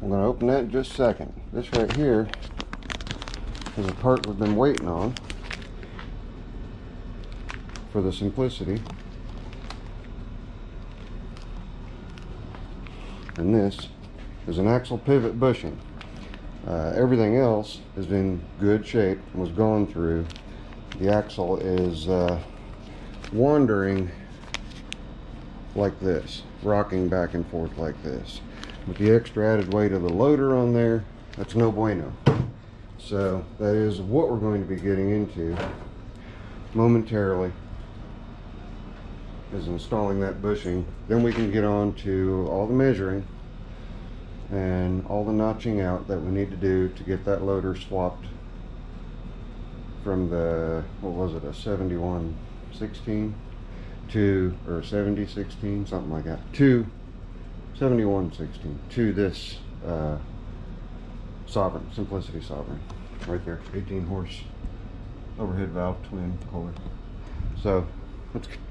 I'm going to open that in just a second. This right here is a part we've been waiting on for the simplicity. And this is an axle pivot bushing. Everything else is in good shape and was gone through. The axle is wandering like this, rocking back and forth like this. With the extra added weight of the loader on there, that's no bueno. So that is what we're going to be getting into momentarily, is installing that bushing. Then we can get on to all the measuring and all the notching out that we need to do to get that loader swapped from the, what was it, a 7116 to, or 7016, something like that, to 7116 to this Sovereign, Simplicity Sovereign, right there, 18 horse overhead valve twin core. So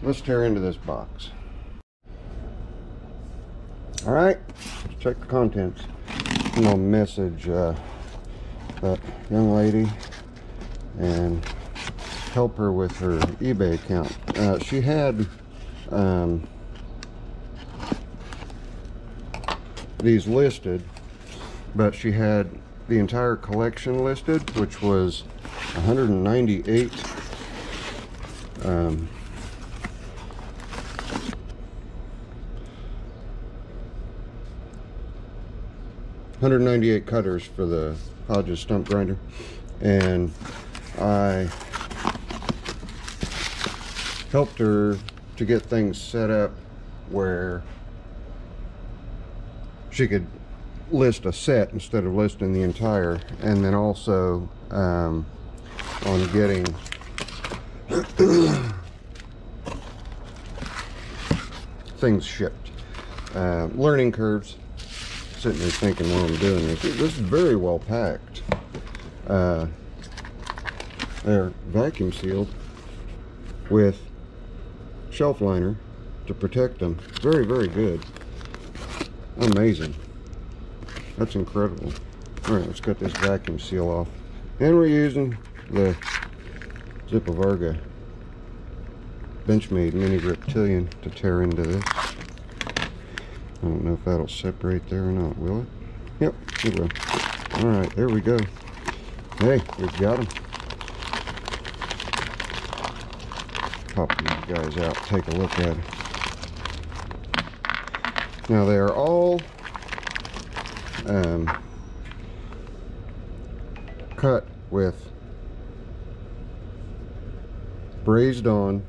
let's tear into this box. All right, let's check the contents. I'm gonna message that young lady and help her with her eBay account. She had these listed, but she had the entire collection listed, which was 198 198 cutters for the Hodges stump grinder, and I helped her to get things set up where she could list a set instead of listing the entire, and then also on getting things shipped. Learning curves. Sitting there thinking while I'm doing this, this is very well packed. They're vacuum sealed with shelf liner to protect them. Very, very good. Amazing. That's incredible. All right, let's cut this vacuum seal off. And we're using the Zippo Varga Benchmade Mini Reptilian to tear into this. I don't know if that'll separate there or not, will it? Yep, it will. All right, there we go. Hey, we've got them. Pop these guys out, take a look at it. Now they are all cut with brazed on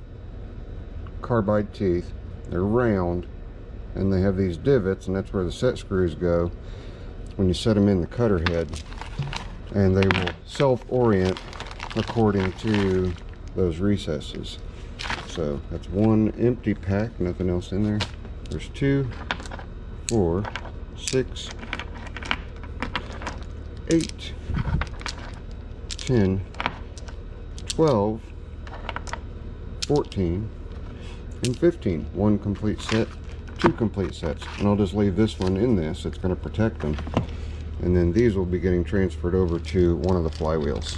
carbide teeth. They're round, and they have these divots, and that's where the set screws go when you set them in the cutter head, and they will self-orient according to those recesses. So that's one empty pack, nothing else in there. There's 2, 4, 6, 8, 10, 12, 14, and 15. One complete set, 2 complete sets, and I'll just leave this one in this. It's going to protect them, and then these will be getting transferred over to one of the flywheels.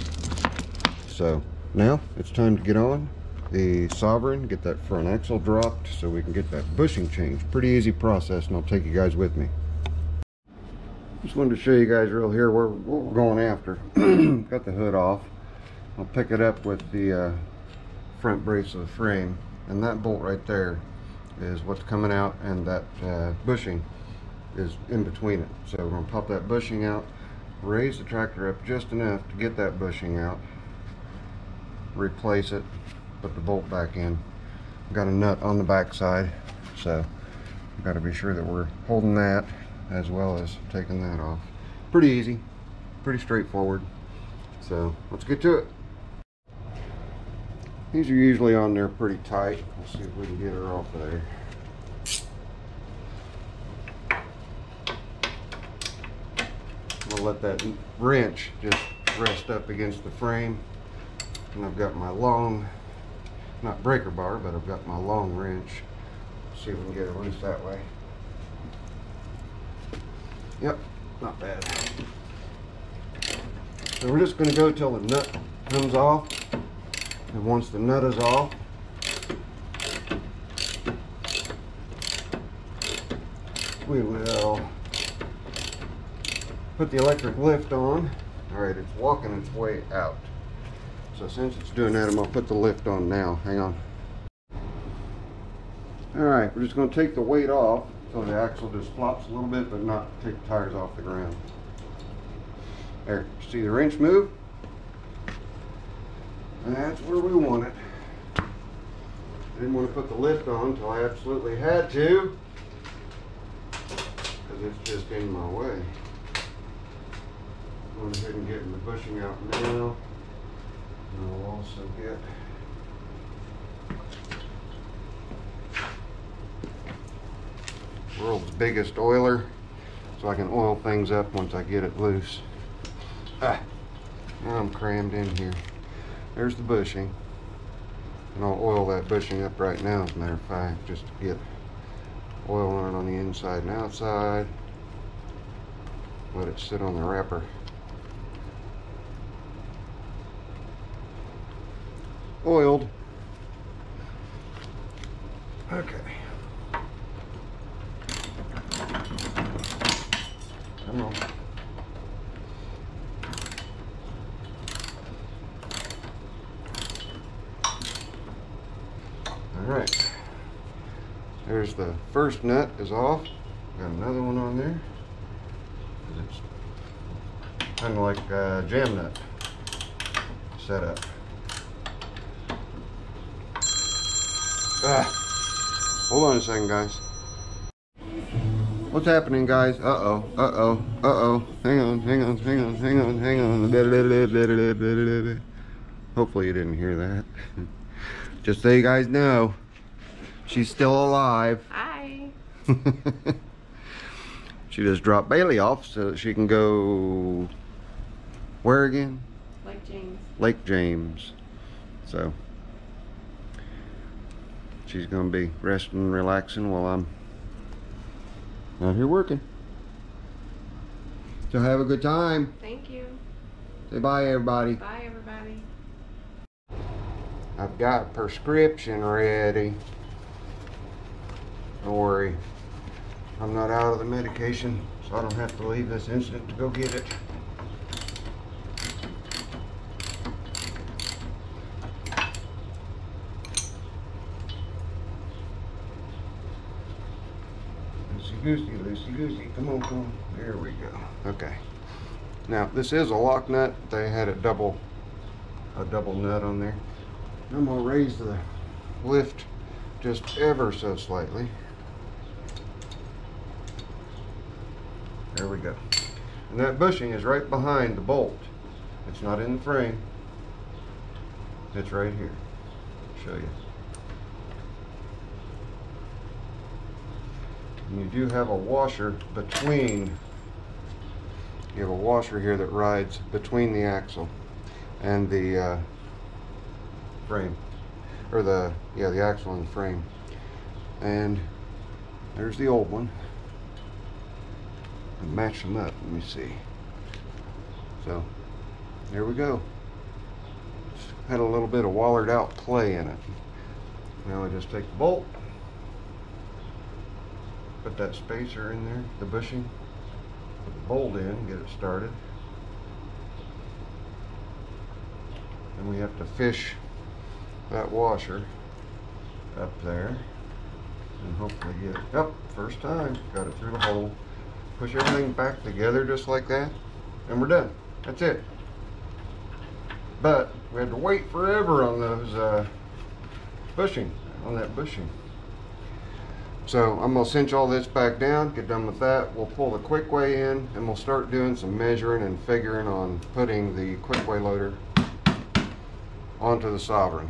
So now it's time to get on the Sovereign, get that front axle dropped so we can get that bushing changed. Pretty easy process, and I'll take you guys with me. Just wanted to show you guys real here what we're going after. Got the hood off. I'll pick it up with the front brace of the frame, and that bolt right there is what's coming out, and that bushing is in between it. So we're going to pop that bushing out, raise the tractor up just enough to get that bushing out, replace it, put the bolt back in. Got a nut on the back side, so we've got to be sure that we're holding that as well as taking that off. Pretty easy, pretty straightforward. So let's get to it. These are usually on there pretty tight. Let's see if we can get her off of there. We'll let that wrench just rest up against the frame. And I've got my long, not breaker bar, but I've got my long wrench. See if we can get it loose that way. Yep, Not bad. So we're just going to go till the nut comes off. And once the nut is off, we will put the electric lift on. Alright, it's walking its way out. So since it's doing that, I'm going to put the lift on now. Hang on. Alright, we're just going to take the weight off so the axle just flops a little bit, but not take the tires off the ground. There, see the wrench move? That's where we want it. I didn't want to put the lift on until I absolutely had to, because it's just in my way. Go ahead and get the bushing out now. And I'll also get world's biggest oiler so I can oil things up once I get it loose. Now I'm crammed in here. There's the bushing. And I'll oil that bushing up right now, as a matter of fact, just to get oil on it on the inside and outside. Let it sit on the wrapper. Oiled. Okay. Come on. Alright. There's the first nut is off. Got another one on there. It's kind of like a jam nut setup. Hold on a second, guys. What's happening, guys? Uh-oh, uh-oh, uh-oh. Hang on, hang on, hang on, hang on, hang on. Hopefully you didn't hear that. Just so you guys know, she's still alive. Hi. She just dropped Bailey off so that she can go where again? Lake James. Lake James. So she's gonna be resting and relaxing while I'm out here working. So have a good time. Thank you. Say bye, everybody. Bye, everybody. I've got a prescription ready. Don't worry. I'm not out of the medication, so I don't have to leave this instant to go get it. Loosey goosey, come on, come on. There we go. Okay. Now this is a lock nut. They had a double nut on there. I'm gonna raise the lift just ever so slightly. There we go. And that bushing is right behind the bolt. It's not in the frame. It's right here. I'll show you. And you do have a washer between. You have a washer here that rides between the axle and the frame, or the axle and the frame. And there's the old one. And match them up. Let me see. So there we go. It's had a little bit of wallered out play in it. Now I just take the bolt. Put that spacer in there, the bushing, put the bolt in, get it started. And we have to fish that washer up there and hopefully get it up first time. Got it through the hole. Push everything back together just like that, and we're done. That's it. But we had to wait forever on those bushing, on that bushing. So I'm going to cinch all this back down, get done with that. We'll pull the Kwik-Way in, and we'll start doing some measuring and figuring on putting the Kwik-Way loader onto the Sovereign.